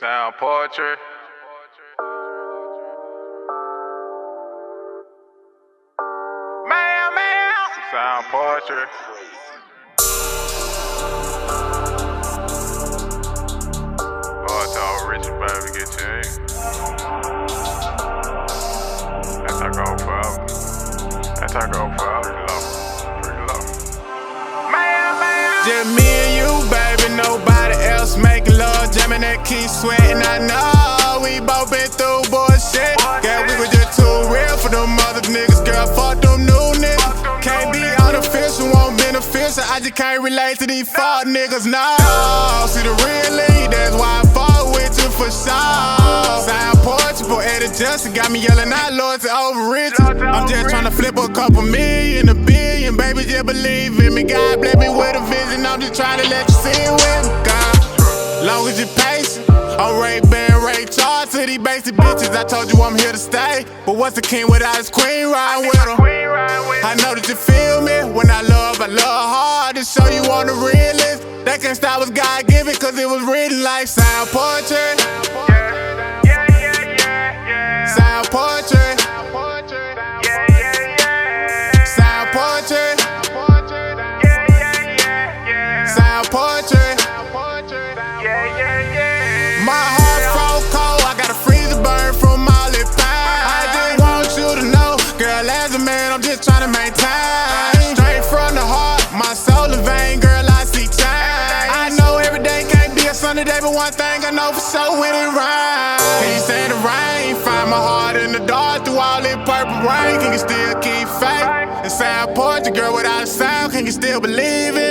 Sound poetry. Mayham. Sound poetry. Boy, it's all rich and baby, get you in. That's how I go forever. That's how I go forever. Pretty low. Mayham. Just me and you, baby, nobody else making love, jamming that key, sweating. I know we both been through bullshit. Yeah, we was just too real for them other niggas, girl. Fuck them new niggas. Can't be artificial, won't beneficial. I just can't relate to these fuck niggas, no. See the real lead, that's why I fuck with you for sure. Sound poetry, poetic justice got me yelling out loyalty over riches. I'm just tryna flip a couple million, a billion, baby, just believe in me. God bless me with a vision, I'm just tryna let you see it with me, God. Long as you patient, I'm Ray Charles to these basic bitches. I told you I'm here to stay, but what's the king without his queen riding with him? I know that you feel me when I love hard to show you on the realest. They can't stop what's God given, cause it was written like sound poetry. Sound poetry. Sound poetry. Sound poetry. My heart froze cold, I got a freezer burn from all the pain. I just want you to know, girl, as a man, I'm just trying to maintain. Straight from the heart, my soul is vain, girl, I see change. I know every day can't be a sunny day, but one thing I know for sure when it rains. Can you say the rain? Find my heart in the dark through all that purple rain. Can you still keep faith? And sound poetry, girl, without a sound, can you still believe it?